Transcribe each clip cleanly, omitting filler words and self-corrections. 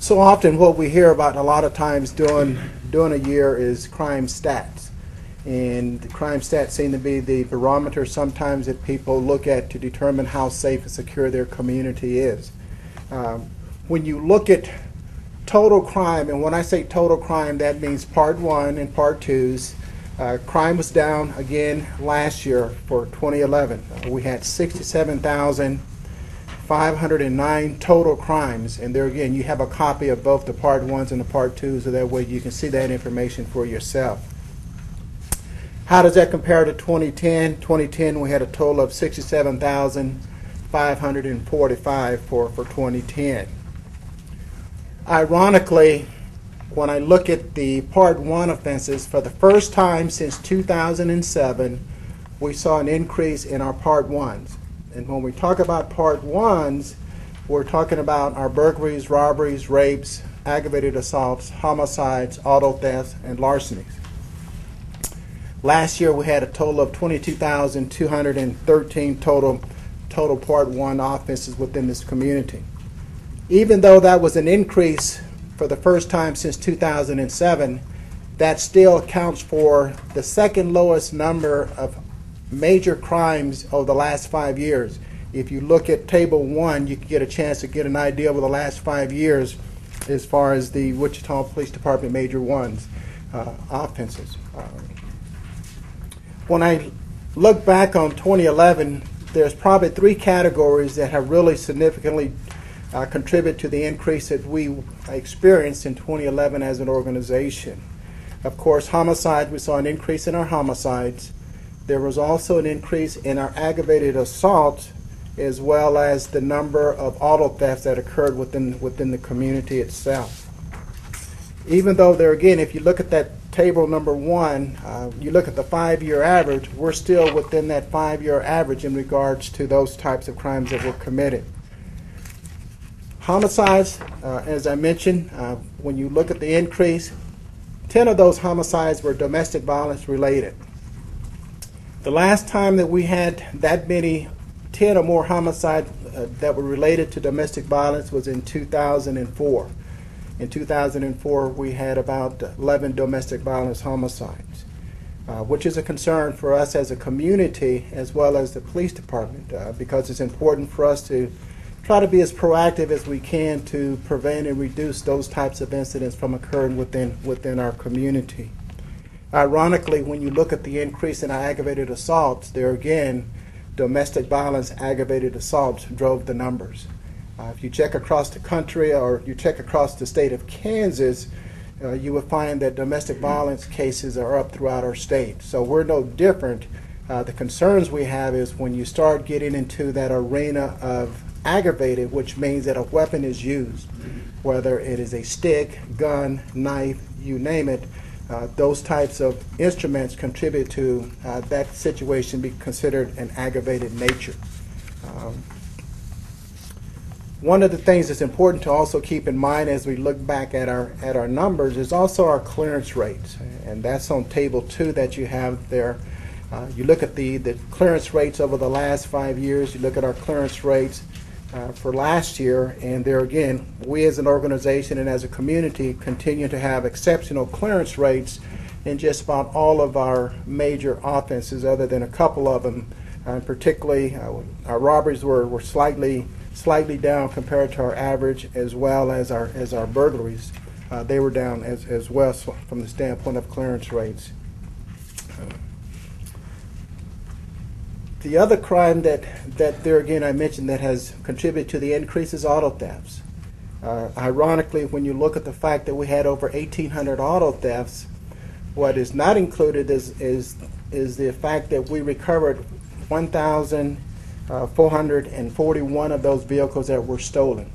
So often what we hear about a lot of times during a year is crime stats. And the crime stats seem to be the barometer sometimes that people look at to determine how safe and secure their community is. When you look at total crime, and when I say total crime, that means Part 1 and Part 2s. Crime was down again last year for 2011. We had 67,509 total crimes, and there again you have a copy of both the Part 1s and the Part 2s, so that way you can see that information for yourself. How does that compare to 2010? 2010 we had a total of 67,545 for 2010. Ironically, when I look at the Part 1 offenses, for the first time since 2007, we saw an increase in our Part 1s. And when we talk about Part 1s, we're talking about our burglaries, robberies, rapes, aggravated assaults, homicides, auto thefts, and larcenies. Last year we had a total of 22,213 total Part 1 offenses within this community. Even though that was an increase for the first time since 2007, that still accounts for the second lowest number of major crimes over the last 5 years. If you look at Table 1, you can get a chance to get an idea over the last 5 years as far as the Wichita Police Department major ones offenses. When I look back on 2011, there's probably 3 categories that have really significantly contribute to the increase that we experienced in 2011 as an organization. Of course, homicide, we saw an increase in our homicides. There was also an increase in our aggravated assaults, as well as the number of auto thefts that occurred within the community itself. Even though there again, if you look at that table number 1, you look at the 5-year average, we're still within that 5-year average in regards to those types of crimes that were committed. Homicides, as I mentioned, when you look at the increase, 10 of those homicides were domestic violence related. The last time that we had that many 10 or more homicides that were related to domestic violence was in 2004. In 2004, we had about 11 domestic violence homicides, which is a concern for us as a community as well as the police department, because it's important for us to try to be as proactive as we can to prevent and reduce those types of incidents from occurring within our community. Ironically, when you look at the increase in our aggravated assaults, there again, domestic violence aggravated assaults drove the numbers. If you check across the country or you check across the state of Kansas, you will find that domestic violence cases are up throughout our state. So we're no different. The concerns we have is when you start getting into that arena of aggravated, which means that a weapon is used, whether it is a stick, gun, knife, you name it, those types of instruments contribute to that situation be considered an aggravated nature. One of the things that's important to also keep in mind as we look back at our numbers is also our clearance rates, and that's on Table 2 that you have there. You look at the clearance rates over the last 5 years, you look at our clearance rates for last year, and there again, we as an organization and as a community continue to have exceptional clearance rates in just about all of our major offenses, other than a couple of them. Particularly, our robberies were slightly down compared to our average, as well as our burglaries. They were down as well from the standpoint of clearance rates. The other crime that there again I mentioned that has contributed to the increase is auto thefts. Ironically, when you look at the fact that we had over 1,800 auto thefts, what is not included is the fact that we recovered 1,441 of those vehicles that were stolen.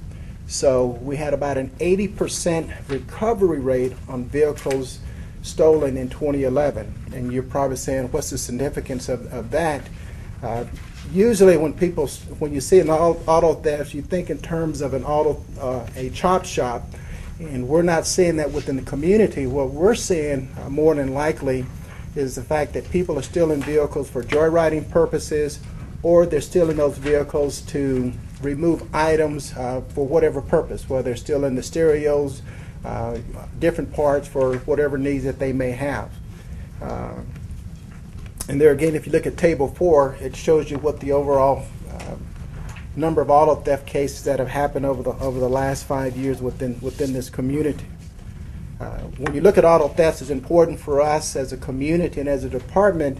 So we had about an 80% recovery rate on vehicles stolen in 2011. And you're probably saying, what's the significance of that? Usually when you see an auto theft, you think in terms of a chop shop, and we're not seeing that within the community. What we're seeing more than likely is the fact that people are stealing vehicles for joyriding purposes, or they're stealing those vehicles to remove items for whatever purpose, whether they're still in the stereos, different parts for whatever needs that they may have. And there again, if you look at Table 4, it shows you what the overall number of auto theft cases that have happened over the last 5 years within this community. When you look at auto thefts, it's important for us as a community and as a department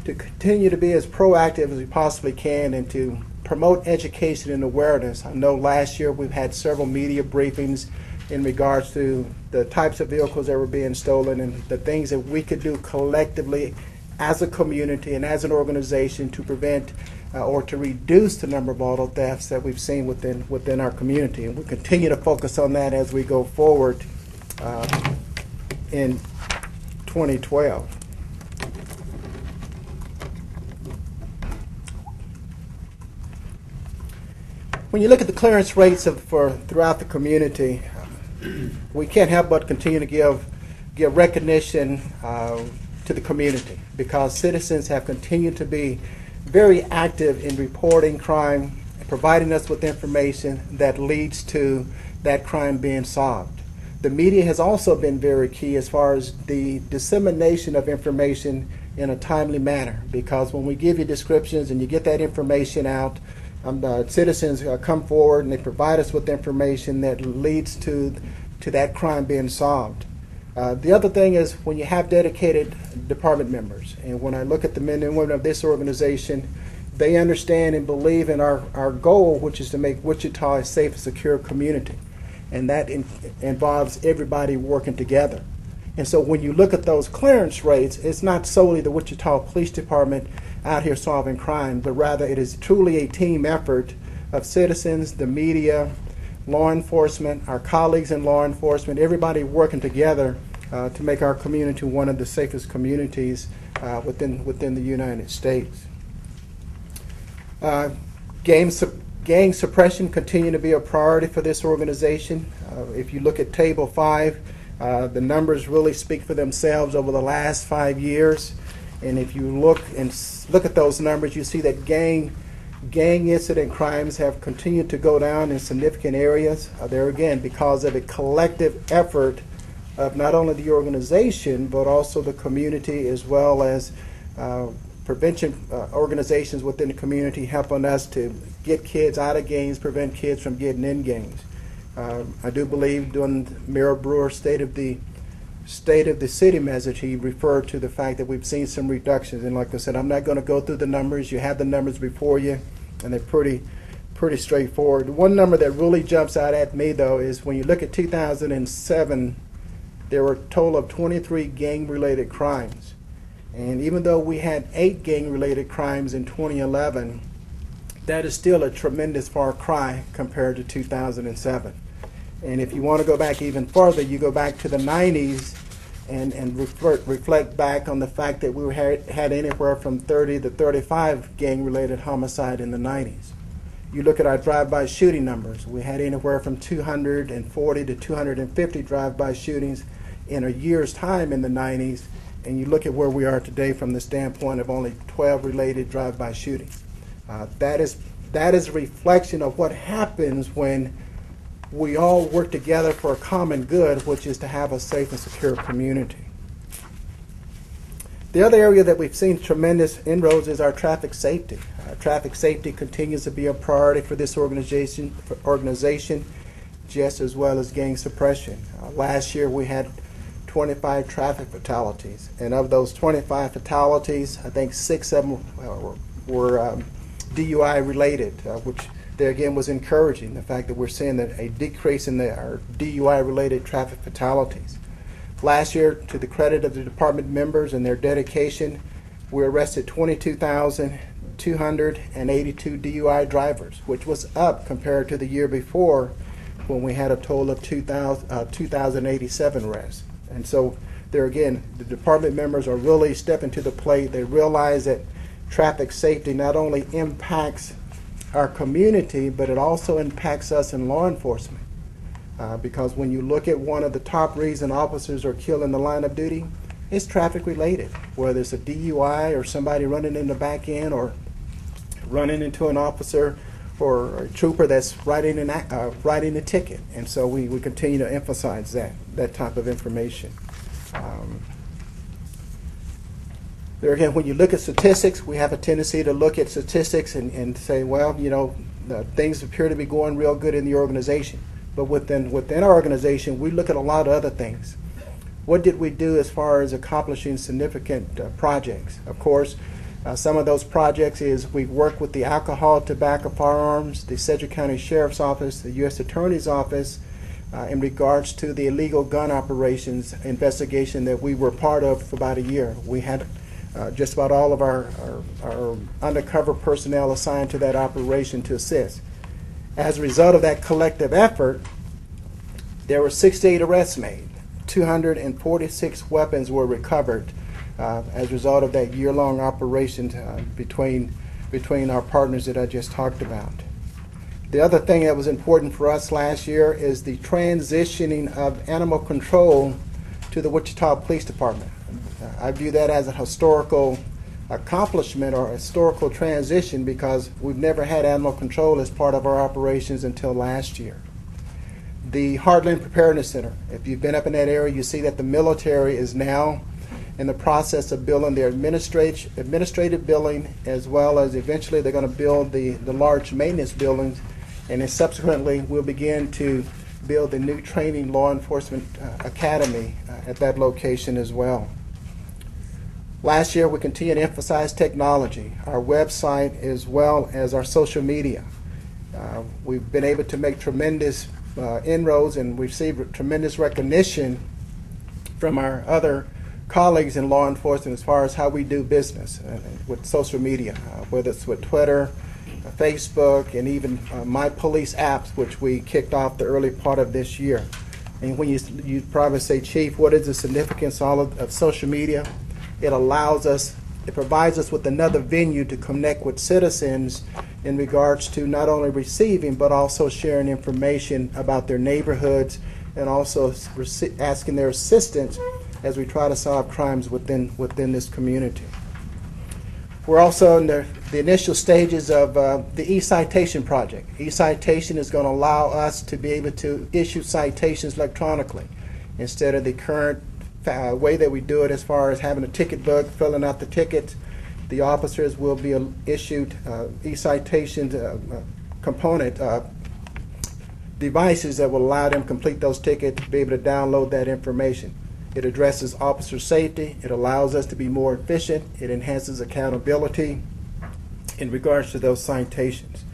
to continue to be as proactive as we possibly can and to promote education and awareness. I know last year we've had several media briefings in regards to the types of vehicles that were being stolen and the things that we could do collectively as a community and as an organization to prevent or to reduce the number of auto thefts that we've seen within our community. And we'll continue to focus on that as we go forward in 2012. When you look at the clearance rates throughout the community, we can't help but continue to give recognition to the community because citizens have continued to be very active in reporting crime, providing us with information that leads to that crime being solved. The media has also been very key as far as the dissemination of information in a timely manner because when we give you descriptions and you get that information out, citizens come forward and they provide us with information that leads to that crime being solved. The other thing is when you have dedicated department members, and when I look at the men and women of this organization, they understand and believe in our goal, which is to make Wichita a safe and secure community. And that involves everybody working together. And so when you look at those clearance rates, it's not solely the Wichita Police Department out here solving crime, but rather it is truly a team effort of citizens, the media, law enforcement, our colleagues in law enforcement, everybody working together to make our community one of the safest communities within the United States. Gang suppression continue to be a priority for this organization. If you look at Table 5, the numbers really speak for themselves over the last 5 years. And if you look at those numbers, you see that gang incident crimes have continued to go down in significant areas. There again, because of a collective effort of not only the organization, but also the community as well as prevention organizations within the community helping us to get kids out of gangs, prevent kids from getting in gangs. I do believe during Mayor Brewer's State of the City message, he referred to the fact that we've seen some reductions. And like I said, I'm not going to go through the numbers. You have the numbers before you, and they're pretty straightforward. One number that really jumps out at me, though, is when you look at 2007, there were a total of 23 gang-related crimes. And even though we had 8 gang-related crimes in 2011, that is still a tremendous far cry compared to 2007. And if you want to go back even further, you go back to the 90s and reflect back on the fact that we had anywhere from 30 to 35 gang-related homicide in the 90s. You look at our drive-by shooting numbers. We had anywhere from 240 to 250 drive-by shootings in a year's time in the 90s. And you look at where we are today from the standpoint of only 12 related drive-by shootings. That is a reflection of what happens when we all work together for a common good, which is to have a safe and secure community. The other area that we've seen tremendous inroads is our traffic safety. Traffic safety continues to be a priority for this organization just as well as gang suppression. Last year we had 25 traffic fatalities, and of those 25 fatalities, I think 6 of them were DUI related, which there again was encouraging, the fact that we're seeing a decrease in our DUI related traffic fatalities. Last year, to the credit of the department members and their dedication, we arrested 22,282 DUI drivers, which was up compared to the year before when we had a total of 2,087 arrests. And so there again, the department members are really stepping to the plate. They realize that traffic safety not only impacts our community, but it also impacts us in law enforcement. Because when you look at one of the top reasons officers are killed in the line of duty, it's traffic related, whether it's a DUI or somebody running in the back end or running into an officer for a trooper that's writing a ticket. And so we continue to emphasize that type of information. There again, when you look at statistics, we have a tendency to look at statistics and say, well, you know, things appear to be going real good in the organization. But within our organization, we look at a lot of other things. What did we do as far as accomplishing significant projects? Of course, some of those projects is we work with the Alcohol, Tobacco, Firearms, the Sedgwick County Sheriff's Office, the U.S. Attorney's Office, in regards to the illegal gun operations investigation that we were part of for about a year. We had just about all of our undercover personnel assigned to that operation to assist. As a result of that collective effort, there were 68 arrests made. 246 weapons were recovered as a result of that year-long operation between our partners that I just talked about. The other thing that was important for us last year is the transitioning of animal control to the Wichita Police Department. I view that as a historical accomplishment or historical transition because we've never had animal control as part of our operations until last year. The Heartland Preparedness Center, if you've been up in that area, you see that the military is now in the process of building their administrative building, as well as eventually they're going to build the large maintenance buildings, and then subsequently we'll begin to build the new training law enforcement academy at that location as well. Last year, we continued to emphasize technology, our website as well as our social media. We've been able to make tremendous inroads and received tremendous recognition from our other colleagues in law enforcement as far as how we do business with social media, whether it's with Twitter, Facebook, and even My Police apps, which we kicked off the early part of this year. And when you probably say, Chief, what is the significance of social media? It provides us with another venue to connect with citizens in regards to not only receiving but also sharing information about their neighborhoods and also asking their assistance as we try to solve crimes within this community. We're also in the initial stages of the e-citation project. E-citation is going to allow us to be able to issue citations electronically instead of the current way that we do it as far as having a ticket book, filling out the tickets. The officers will be issued e-citation component devices that will allow them to complete those tickets, be able to download that information. It addresses officer safety. It allows us to be more efficient. It enhances accountability in regards to those citations.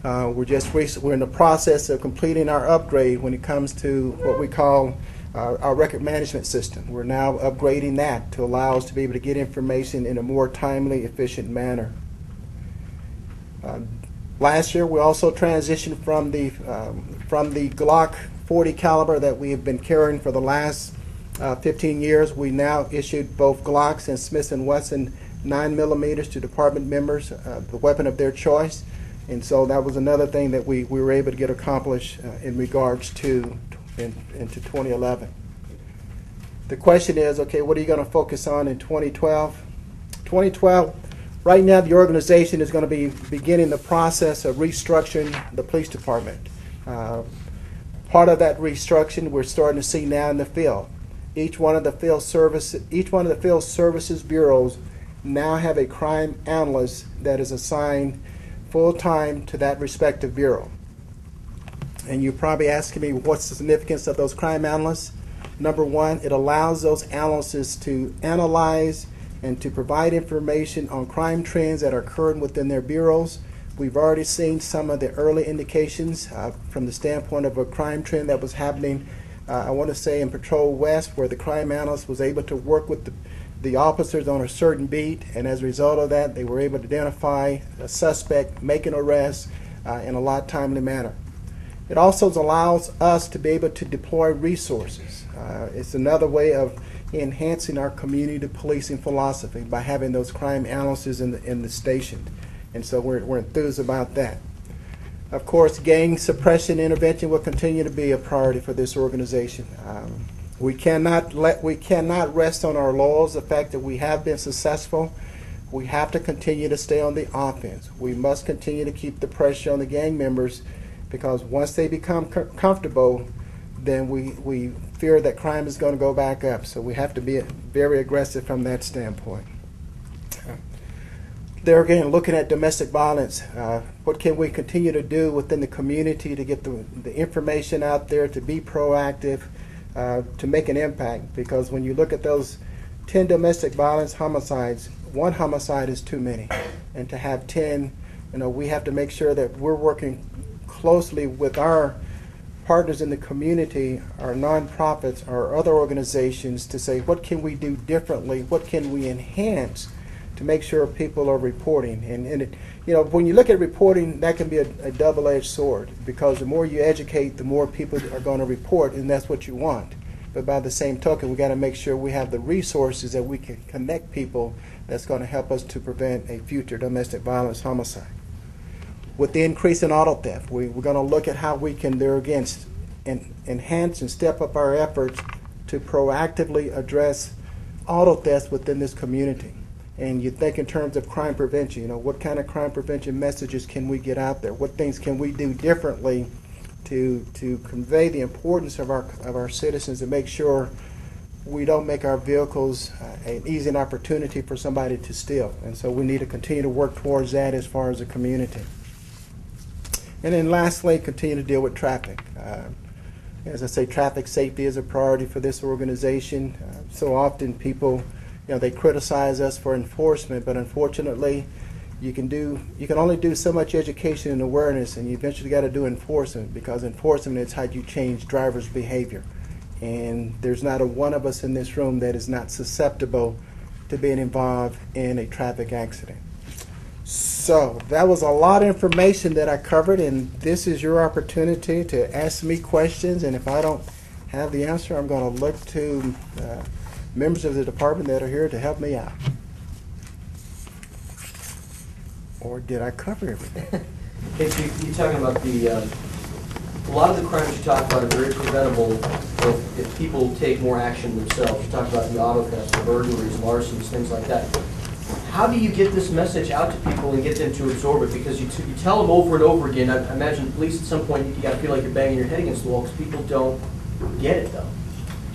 We're in the process of completing our upgrade when it comes to what we call our record management system. We're now upgrading that to allow us to be able to get information in a more timely, efficient manner. Last year, we also transitioned from the Glock 40 caliber that we have been carrying for the last 15 years. We now issued both Glocks and Smith & Wesson 9mm to department members, the weapon of their choice. And so that was another thing that we were able to get accomplished in regards to into 2011. The question is, okay, what are you going to focus on in 2012? 2012, right now the organization is going to be beginning the process of restructuring the police department. Part of that restructuring we're starting to see now in the field. Each one of the field services bureaus now have a crime analyst that is assigned full-time to that respective bureau. And you're probably asking me what's the significance of those crime analysts. Number one, it allows those analysts to analyze and to provide information on crime trends that are occurring within their bureaus. We've already seen some of the early indications from the standpoint of a crime trend that was happening, I want to say in Patrol West, where the crime analyst was able to work with the officers on a certain beat, and as a result of that, they were able to identify a suspect, make an arrest in a lot timely manner. It also allows us to be able to deploy resources. It's another way of enhancing our community policing philosophy by having those crime analysts in the station. And so we're enthused about that. Of course, gang suppression intervention will continue to be a priority for this organization. We cannot rest on our laurels. The fact that we have been successful we have to continue to stay on the offense. We must continue to keep the pressure on the gang members, because once they become comfortable, then we fear that crime is going to go back up. So we have to be very aggressive from that standpoint. There again, looking at domestic violence, what can we continue to do within the community to get the information out there, to be proactive, to make an impact? Because when you look at those 10 domestic violence homicides, one homicide is too many. And to have 10, we have to make sure that we're working closely with our partners in the community, our nonprofits, our other organizations, to say, what can we do differently? What can we enhance to make sure people are reporting? And when you look at reporting, that can be a double-edged sword, because the more you educate, the more people are going to report, and that's what you want. But by the same token, we got to make sure we have the resources that we can connect people that's going to help us to prevent a future domestic violence homicide. With the increase in auto theft, we're going to look at how we can there again enhance and step up our efforts to proactively address auto thefts within this community. And you think in terms of crime prevention, what kind of crime prevention messages can we get out there? What things can we do differently to convey the importance of our citizens and make sure we don't make our vehicles an easy opportunity for somebody to steal? And so we need to continue to work towards that as far as a community. And then lastly, continue to deal with traffic. As I say, traffic safety is a priority for this organization. So often people, they criticize us for enforcement, but unfortunately, you can only do so much education and awareness, and you eventually got to do enforcement, because enforcement is how you change drivers' behavior. And there's not a one of us in this room that is not susceptible to being involved in a traffic accident. So that was a lot of information that I covered, and this is your opportunity to ask me questions, and if I don't have the answer, I'm going to look to members of the department that are here to help me out. Or did I cover everything? Okay, so you're talking about a lot of the crimes you talk about are very preventable if people take more action themselves. You talk about the auto theft, the burglaries, larcenies, things like that. How do you get this message out to people and get them to absorb it? Because you tell them over and over again. I imagine at least at some point you got to feel like you're banging your head against the wall because people don't get it, though.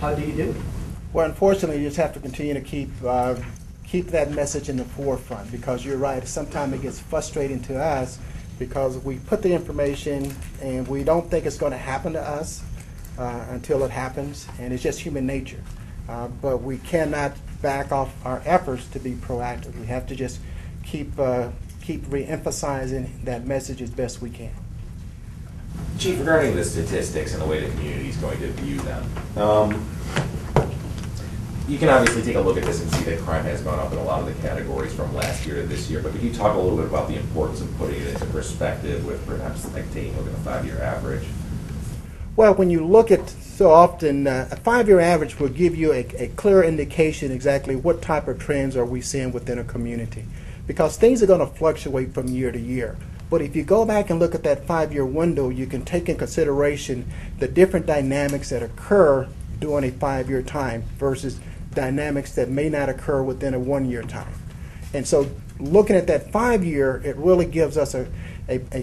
How do you do it? Well, unfortunately, you just have to continue to keep that message in the forefront, because you're right. Sometimes it gets frustrating to us because we put the information and we don't think it's going to happen to us until it happens, and it's just human nature. But we cannot back off our efforts to be proactive. We have to just keep re-emphasizing that message as best we can. Chief, regarding the statistics and the way the community is going to view them, you can obviously take a look at this and see that crime has gone up in a lot of the categories from last year to this year, but could you talk a little bit about the importance of putting it into perspective with perhaps like taking a look at the 5-year average? Well, when you look at, so often, a 5-year average will give you a clear indication exactly what type of trends are we seeing within a community, because things are going to fluctuate from year to year. But if you go back and look at that 5-year window, you can take in consideration the different dynamics that occur during a 5-year time versus dynamics that may not occur within a 1-year time. And so looking at that 5-year, it really gives us a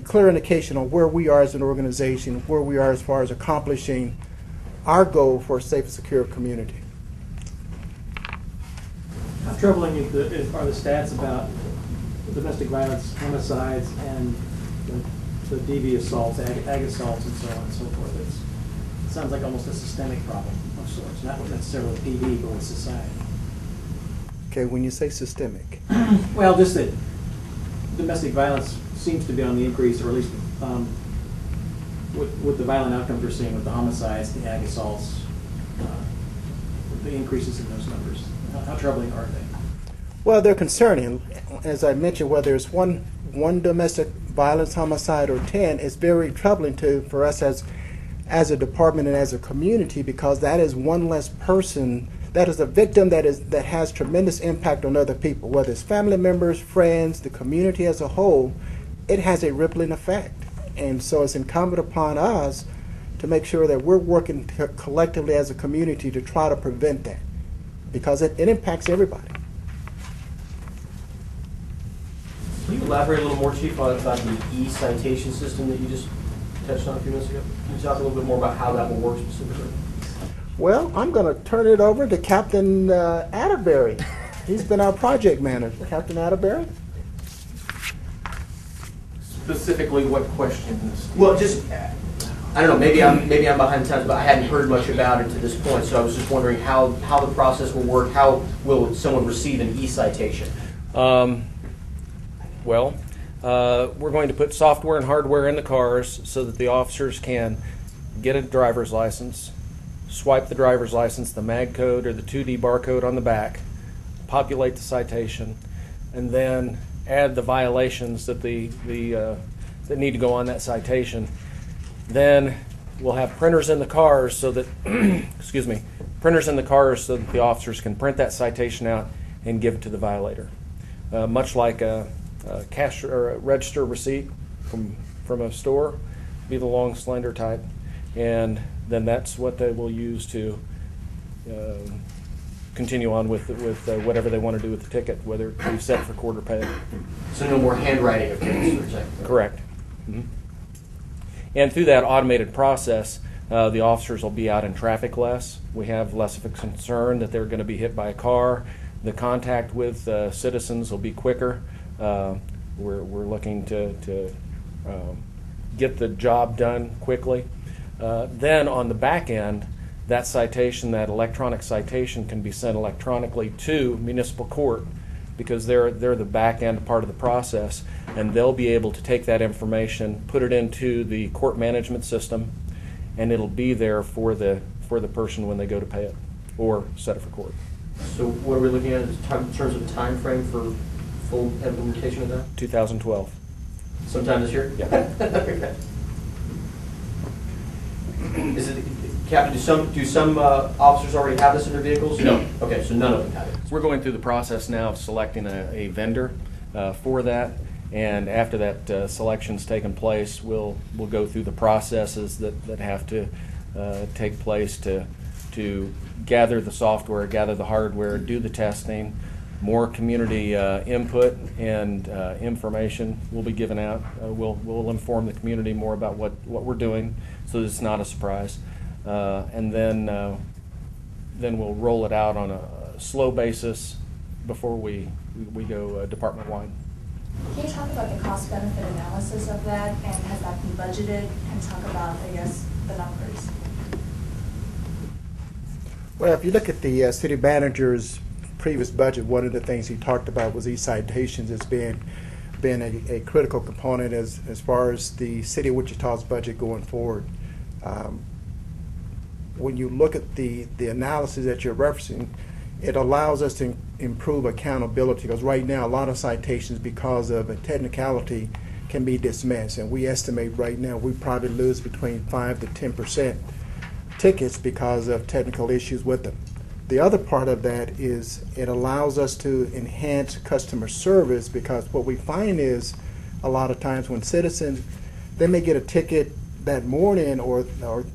clear indication on where we are as an organization, where we are as far as accomplishing our goal for a safe and secure community. How troubling are the stats about domestic violence, homicides, and the DV assaults, ag assaults, and so on and so forth? It sounds like almost a systemic problem of sorts, not necessarily PD, but with society. Okay, when you say systemic? Well, just that domestic violence seems to be on the increase, or at least with the violent outcomes we're seeing with the homicides, the ag assaults, the increases in those numbers. How troubling are they? Well, they're concerning. As I mentioned, whether it's one domestic violence homicide or 10, it's very troubling for us as a department and as a community, because that is one less person, that is a victim that has tremendous impact on other people, whether it's family members, friends, the community as a whole. It has a rippling effect. And so it's incumbent upon us to make sure that we're working collectively as a community to try to prevent that, because it impacts everybody. elaborate a little more, Chief, about the e-citation system that you just touched on a few minutes ago? Can you talk a little bit more about how that will work specifically? Well, I'm going to turn it over to Captain Atterbury. He's been our project manager. Captain Atterbury? Specifically, what questions? Well, just, I don't know, maybe I'm behind the times, but I hadn't heard much about it to this point, so I was just wondering how the process will work. How will someone receive an e-citation? Well, we're going to put software and hardware in the cars so that the officers can get a driver's license, swipe the driver's license, the mag code or the 2D barcode on the back, populate the citation, and then add the violations that that need to go on that citation. Then we'll have printers in the cars so that excuse me, printers in the cars so that the officers can print that citation out and give it to the violator, much like a cash or a register receipt from a store, be the long slender type, and then that's what they will use to continue on with whatever they want to do with the ticket, whether it be set for quarter pay. So no more handwriting of tickets? Correct. Mm-hmm. And through that automated process, the officers will be out in traffic less. We have less of a concern that they're going to be hit by a car. The contact with citizens will be quicker. We're looking to get the job done quickly. Then on the back end, that citation, that electronic citation, can be sent electronically to municipal court because they're the back end part of the process, and they'll be able to take that information, put it into the court management system, and it'll be there for the person when they go to pay it or set it for court. So what are we looking at in terms of time frame for full implementation of that? 2012. Sometime this year? Yeah. Okay. Is it, Captain, do some officers already have this in their vehicles? No. Okay, so none of them have it. We're going through the process now of selecting a vendor for that, and after that selection's taken place, we'll go through the processes that have to take place to gather the software, gather the hardware, do the testing. More community input and information will be given out. We'll inform the community more about what we're doing, so that it's not a surprise. And then we'll roll it out on a slow basis before we go department-wide. Can you talk about the cost-benefit analysis of that, and has that been budgeted, and talk about, I guess, the numbers? Well, if you look at the city manager's previous budget, one of the things he talked about was e-citations as being a critical component as far as the city of Wichita's budget going forward. When you look at the analysis that you're referencing, it allows us to improve accountability, because right now a lot of citations, because of a technicality, can be dismissed, and we estimate right now we probably lose between 5 to 10% tickets because of technical issues with them. The other part of that is it allows us to enhance customer service, because what we find is a lot of times when citizens, they may get a ticket that morning or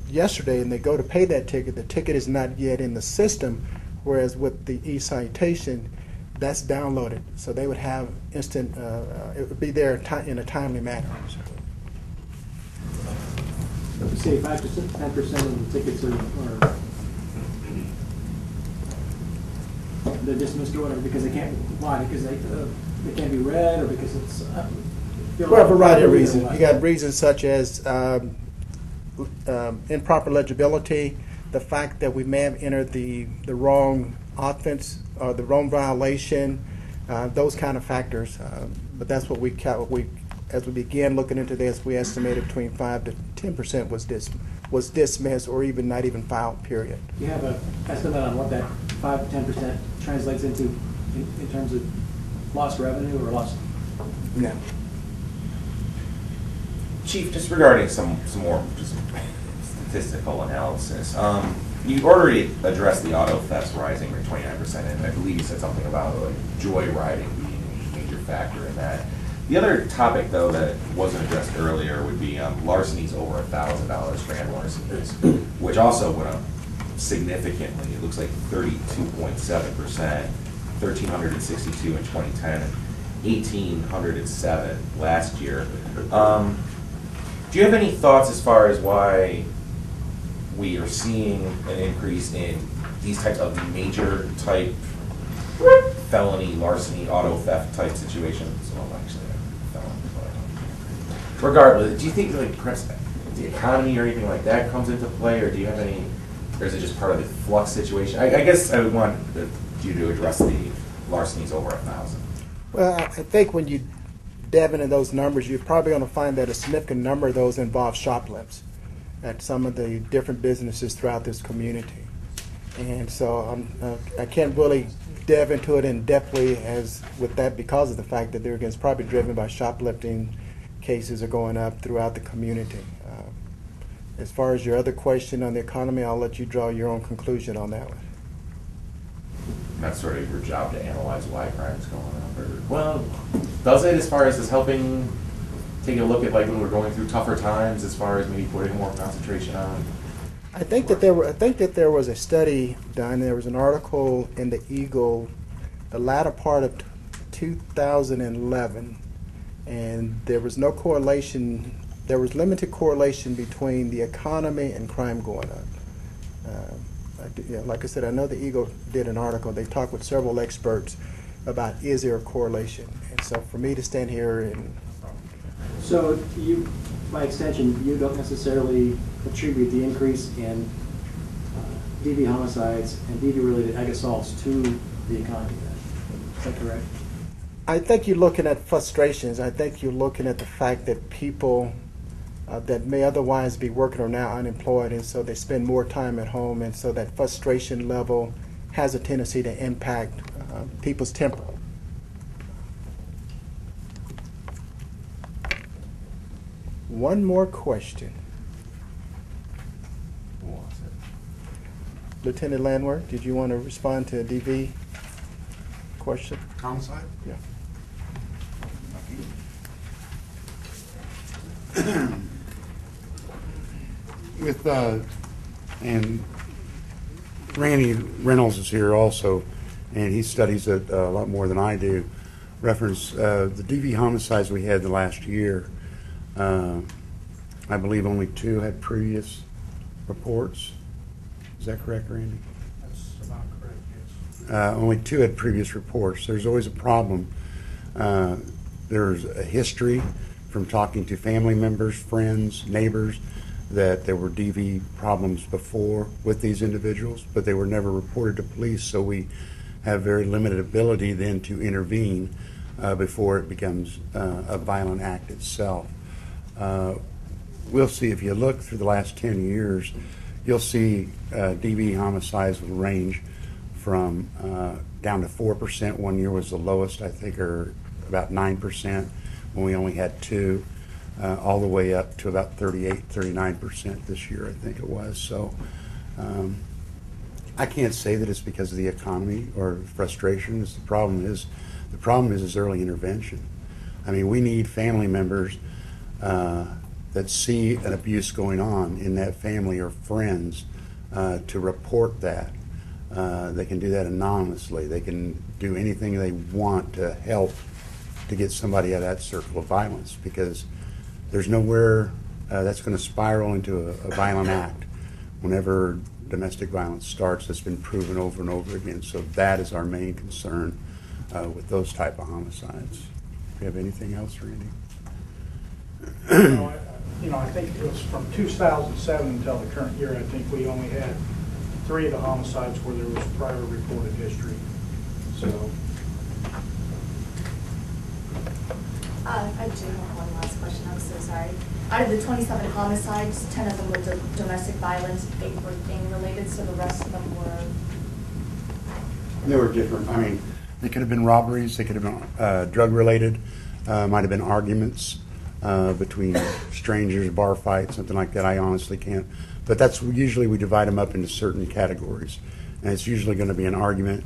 yesterday, and they go to pay that ticket, the ticket is not yet in the system, whereas with the e-citation, that's downloaded. So they would have instant, it would be there in a timely manner. Say 5%, 10% of the tickets are they're dismissed or whatever because they can't. Why? Because they can't be read, or because it's for a variety of reasons. You got reasons such as improper legibility, the fact that we may have entered the wrong offense or the wrong violation, those kind of factors. But that's what as we began looking into this, we estimated between 5 to 10% was dismissed or even not even filed. Period. Do you have an estimate on what that 5 to 10% translates into in terms of lost revenue or lost? No. Chief, just regarding some more just statistical analysis, you've already addressed the auto thefts rising by 29%, and I believe you said something about like joyriding being a major factor in that. The other topic, though, that wasn't addressed earlier would be larcenies over $1,000, grand larcenies, which also went up significantly. It looks like 32.7%, 1,362 in 2010. 1,807 last year. Do you have any thoughts as far as why we are seeing an increase in these types of major type felony, larceny, auto theft type situations? Well, actually, felony, but regardless, do you think like perhaps the economy or anything like that comes into play, or do you have any, or is it just part of the flux situation? I guess I would want you to address the larcenies over 1,000. Well, I think when you delve into those numbers, you're probably going to find that a significant number of those involve shoplifts at some of the different businesses throughout this community. And so I can't really delve into it in depthly as with that because of the fact that it's probably driven by shoplifting cases are going up throughout the community. As far as your other question on the economy, I'll let you draw your own conclusion on that one. That's sort of your job to analyze why crime's going up. Or, well, does it as far as is helping take a look at like when we're going through tougher times as far as maybe putting more concentration on? I think that there was a study done. There was an article in the Eagle, the latter part of 2011, and there was no correlation. There was limited correlation between the economy and crime going up. Like I said, I know the Eagle did an article. They talked with several experts about is there a correlation. And so for me to stand here and... So you, by extension, you don't necessarily attribute the increase in DV homicides and DV-related ag assaults to the economy then. Is that correct? I think you're looking at frustrations. I think you're looking at the fact that people that may otherwise be working are now unemployed, and so they spend more time at home, and so that frustration level has a tendency to impact people's temper. One more question. Lieutenant Landwehr, did you want to respond to a DV question? Homicide? Yeah. With and Randy Reynolds is here also, and he studies it a lot more than I do. Reference the DV homicides we had the last year. I believe only 2 had previous reports. Is that correct, Randy? That's about correct, yes. Only 2 had previous reports. There's always a problem. There's a history from talking to family members, friends, neighbors, that there were DV problems before with these individuals, but they were never reported to police, so we have very limited ability then to intervene before it becomes a violent act itself. We'll see, if you look through the last 10 years, you'll see DV homicides will range from down to 4%. One year was the lowest, I think, or about 9% when we only had 2. All the way up to about 38-39% this year, I think it was. So I can't say that it's because of the economy or frustration. The problem is early intervention. I mean, we need family members that see an abuse going on in that family or friends to report that. They can do that anonymously. They can do anything they want to help to get somebody out of that circle of violence, because there's nowhere that's going to spiral into a violent act whenever domestic violence starts. That's been proven over and over again. So that is our main concern with those type of homicides. Do you have anything else, Randy? I think it was from 2007 until the current year. I think we only had 3 of the homicides where there was prior reported history. So. I do have one last question. I'm so sorry. Out of the 27 homicides, 10 of them were domestic violence, 8 were gang-related, so the rest of them were... They were different. I mean, they could have been robberies. They could have been drug-related. Might have been arguments between strangers, bar fights, something like that. I honestly can't. But that's usually we divide them up into certain categories. And it's usually going to be an argument,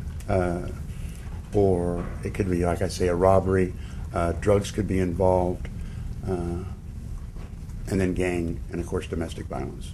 or it could be, like I say, a robbery. Drugs could be involved, and then gang, and of course domestic violence.